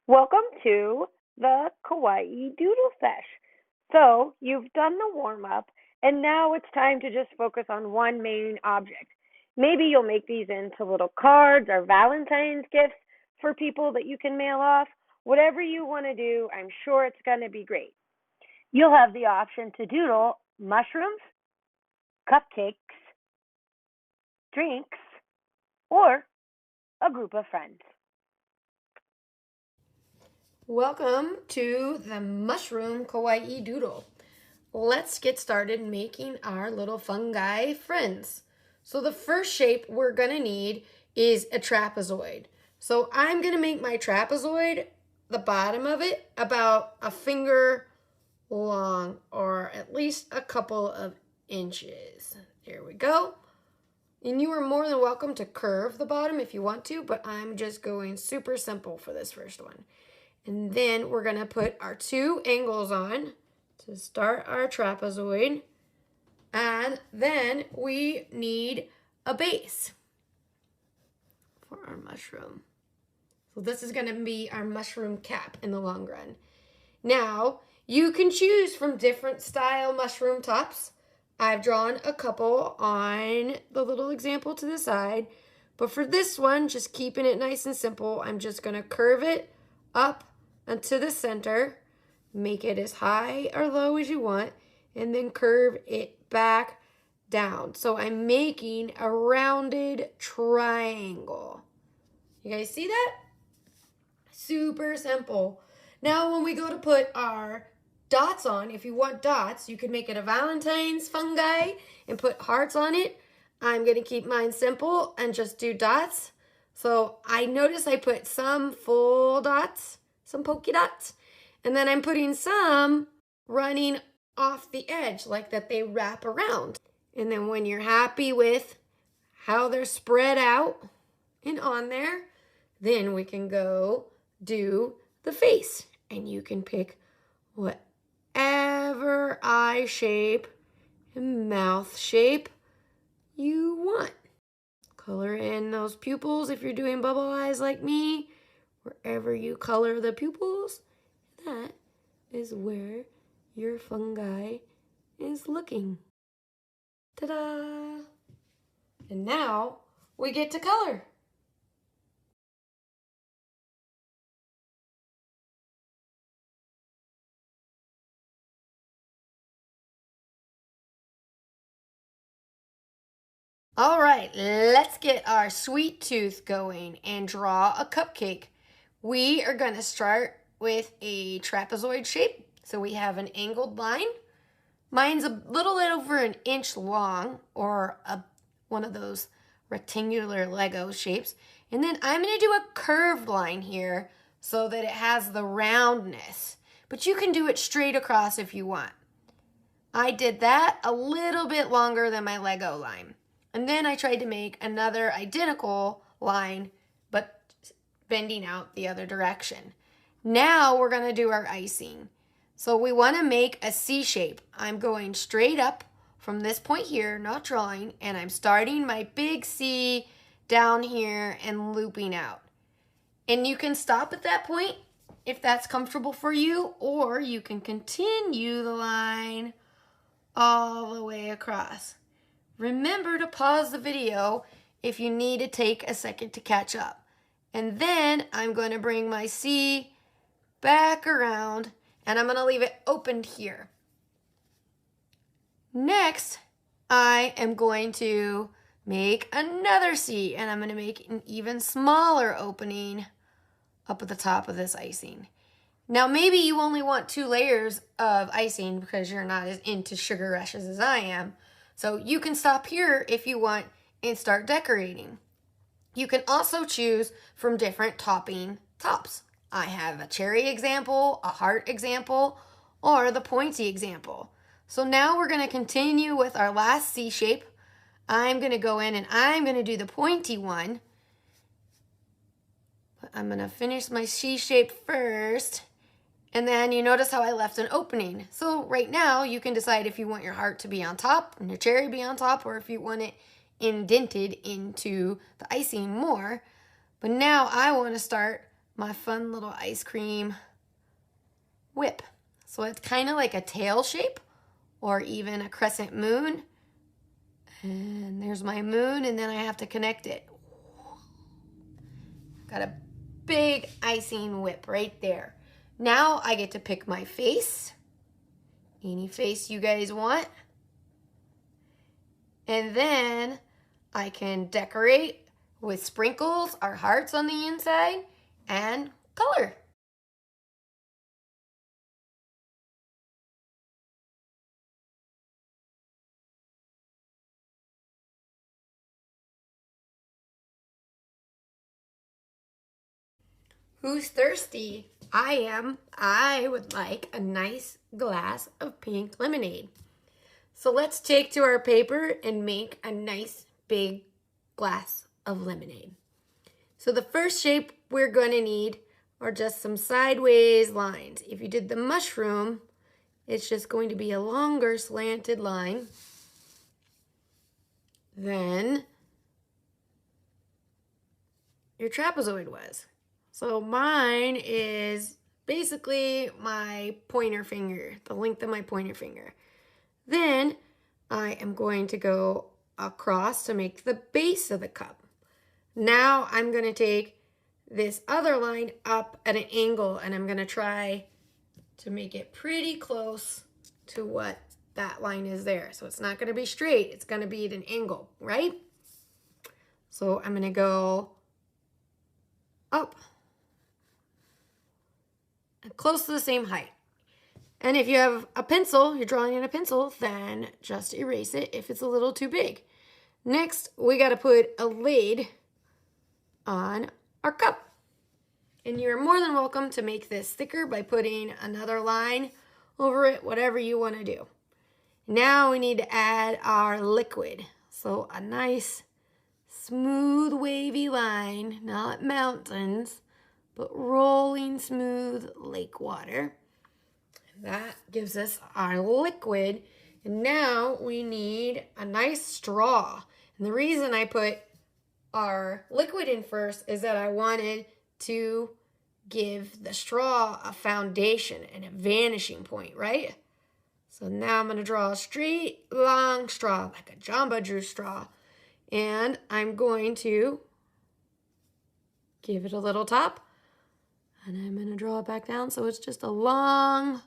Welcome to the Kawaii Doodle Sesh. So, you've done the warm up, and now it's time to just focus on one main object. Maybe you'll make these into little cards or Valentine's gifts for people that you can mail off. Whatever you want to do, I'm sure it's going to be great. You'll have the option to doodle mushrooms, cupcakes, drinks, or a group of friends. Welcome to the Mushroom Kawaii Doodle. Let's get started making our little fungi friends. So the first shape we're going to need is a trapezoid. So I'm going to make my trapezoid, the bottom of it, about a finger long, or at least a couple of inches. There we go. And you are more than welcome to curve the bottom if you want to, but I'm just going super simple for this first one. And then we're going to put our two angles on to start our trapezoid. And then we need a base for our mushroom. So this is going to be our mushroom cap in the long run. Now, you can choose from different style mushroom tops. I've drawn a couple on the little example to the side. But for this one, just keeping it nice and simple, I'm just going to curve it up and to the center, make it as high or low as you want, and then curve it back down. So I'm making a rounded triangle. You guys see that? Super simple. Now when we go to put our dots on, if you want dots, you can make it a Valentine's fungi and put hearts on it. I'm going to keep mine simple and just do dots. So I notice I put some full dots, some polka dots, and then I'm putting some running off the edge like that they wrap around. And then when you're happy with how they're spread out and on there, then we can go do the face. And you can pick whatever eye shape and mouth shape you want. Color in those pupils if you're doing bubble eyes like me. Wherever you color the pupils, that is where your fungi is looking. Ta-da! And now we get to color. All right, let's get our sweet tooth going and draw a cupcake. We are going to start with a trapezoid shape. So we have an angled line. Mine's a little over an inch long, or one of those rectangular Lego shapes. And then I'm going to do a curved line here so that it has the roundness. But you can do it straight across if you want. I did that a little bit longer than my Lego line. And then I tried to make another identical line, but bending out the other direction. Now we're going to do our icing. So we want to make a C shape. I'm going straight up from this point here, not drawing, and I'm starting my big C down here and looping out. And you can stop at that point if that's comfortable for you, or you can continue the line all the way across. Remember to pause the video if you need to take a second to catch up. And then I'm going to bring my C back around, and I'm going to leave it opened here. Next, I am going to make another C, and I'm going to make an even smaller opening up at the top of this icing. Now, maybe you only want 2 layers of icing because you're not as into sugar rushes as I am. So you can stop here if you want and start decorating. You can also choose from different topping tops. I have a cherry example, a heart example, or the pointy example. So now we're going to continue with our last C shape. I'm going to go in and I'm going to do the pointy one. But I'm going to finish my C shape first. And then you notice how I left an opening. So right now you can decide if you want your heart to be on top and your cherry be on top, or if you want it indented into the icing more. But now I want to start my fun little ice cream whip. So it's kind of like a tail shape or even a crescent moon. And there's my moon, and then I have to connect it. Got a big icing whip right there. Now I get to pick my face. Any face you guys want. And then I can decorate with sprinkles or hearts on the inside and color. Who's thirsty? I am. I would like a nice glass of pink lemonade. So let's take to our paper and make a nice big glass of lemonade. So the first shape we're going to need are just some sideways lines. If you did the mushroom, it's just going to be a longer slanted line than your trapezoid was. So mine is basically my pointer finger, the length of my pointer finger. Then I am going to go across to make the base of the cup. Now I'm going to take this other line up at an angle, and I'm going to try to make it pretty close to what that line is there. So it's not going to be straight, it's going to be at an angle, right? So I'm going to go up close to the same height. And if you have a pencil, you're drawing in a pencil, then just erase it if it's a little too big. Next, we got to put a lid on our cup. And you're more than welcome to make this thicker by putting another line over it, whatever you want to do. Now we need to add our liquid. So a nice, smooth, wavy line, not mountains, but rolling smooth lake water. That gives us our liquid. And now we need a nice straw. And the reason I put our liquid in first is that I wanted to give the straw a foundation and a vanishing point, right? So now I'm going to draw a straight, long straw, like a Jamba Juice straw. And I'm going to give it a little top. And I'm going to draw it back down so it's just a long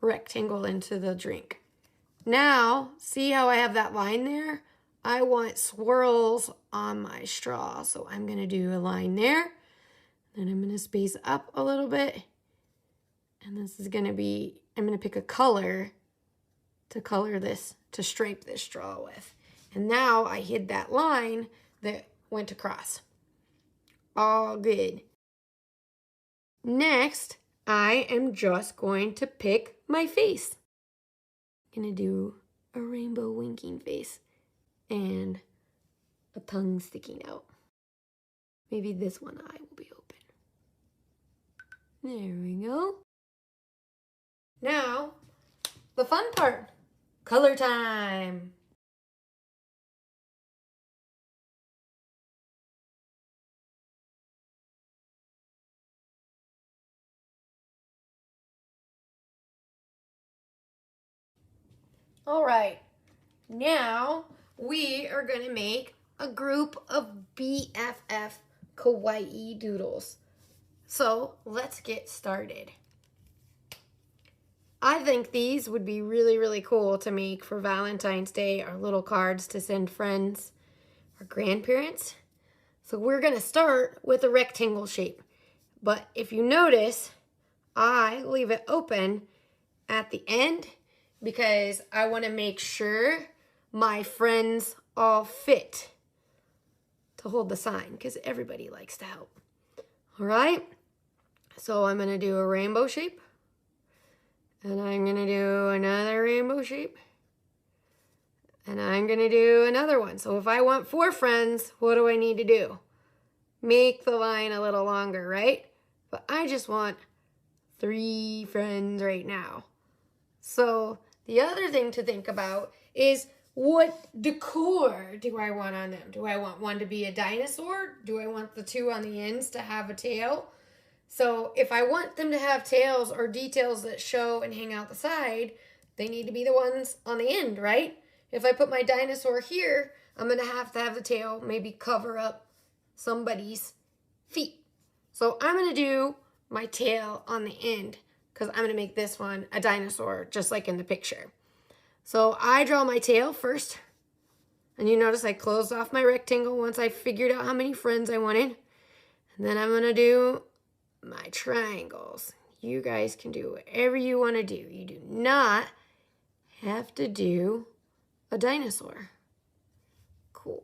rectangle into the drink. Now, see how I have that line there? I want swirls on my straw. So I'm going to do a line there. Then I'm going to space up a little bit. And this is going to be, I'm going to pick a color to color this, to stripe this straw with. And now I hid that line that went across. All good. Next, I am just going to pick my face. I'm going to do a rainbow winking face and a tongue sticking out. Maybe this one eye will be open. There we go. Now, the fun part, color time. All right, now we are going to make a group of BFF Kawaii Doodles. So let's get started. I think these would be really, really cool to make for Valentine's Day or little cards to send friends or grandparents. So we're going to start with a rectangle shape. But if you notice, I leave it open at the end because I want to make sure my friends all fit to hold the sign because everybody likes to help. All right, so I'm going to do a rainbow shape, and I'm going to do another rainbow shape, and I'm going to do another one. So if I want 4 friends, what do I need to do? Make the line a little longer, right? But I just want 3 friends right now. So the other thing to think about is what decor do I want on them? Do I want one to be a dinosaur? Do I want the two on the ends to have a tail? So if I want them to have tails or details that show and hang out the side, they need to be the ones on the end, right? If I put my dinosaur here, I'm going to have the tail maybe cover up somebody's feet. So I'm going to do my tail on the end because I'm going to make this one a dinosaur just like in the picture. So I draw my tail first. And you notice I closed off my rectangle once I figured out how many friends I wanted. And then I'm going to do my triangles. You guys can do whatever you want to do. You do not have to do a dinosaur. Cool.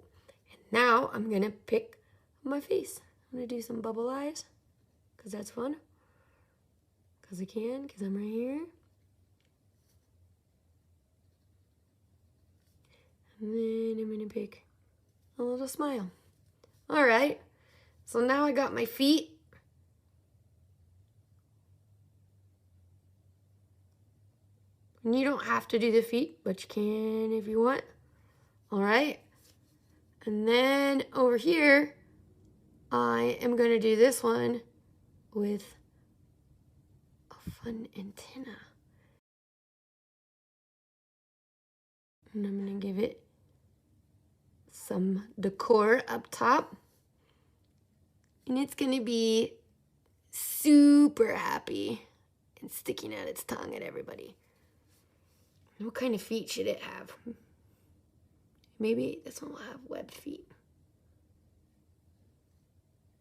And now I'm going to pick my face. I'm going to do some bubble eyes because that's fun. Because I can, because I'm right here. And then I'm going to pick a little smile. All right. So now I got my feet. And you don't have to do the feet, but you can if you want. All right. And then over here, I am going to do this one with a fun antenna. And I'm going to give it some decor up top. And it's going to be super happy and sticking out its tongue at everybody. What kind of feet should it have? Maybe this one will have webbed feet.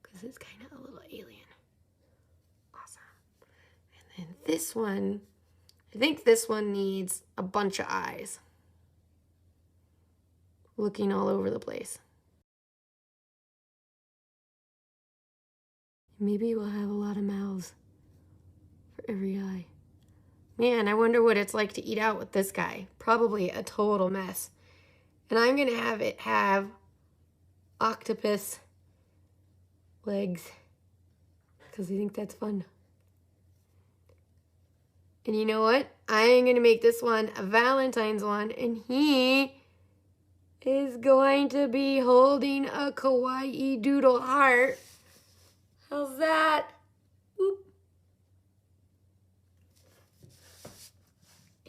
Because it's kind of a little alien. Awesome. And then this one, I think this one needs a bunch of eyes. Looking all over the place. Maybe we'll have a lot of mouths for every eye. Man, I wonder what it's like to eat out with this guy. Probably a total mess. And I'm going to have it have octopus legs because I think that's fun. And you know what? I'm going to make this one a Valentine's one, and he is going to be holding a Kawaii Doodle heart. How's that? Boop.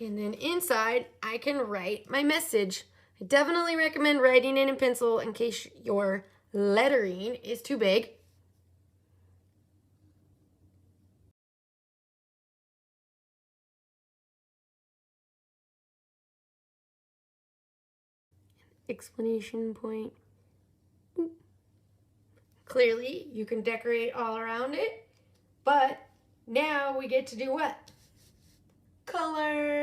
And then inside, I can write my message. I definitely recommend writing it in pencil in case your lettering is too big. Explanation point. Boop. Clearly, you can decorate all around it, but now we get to do what? Color.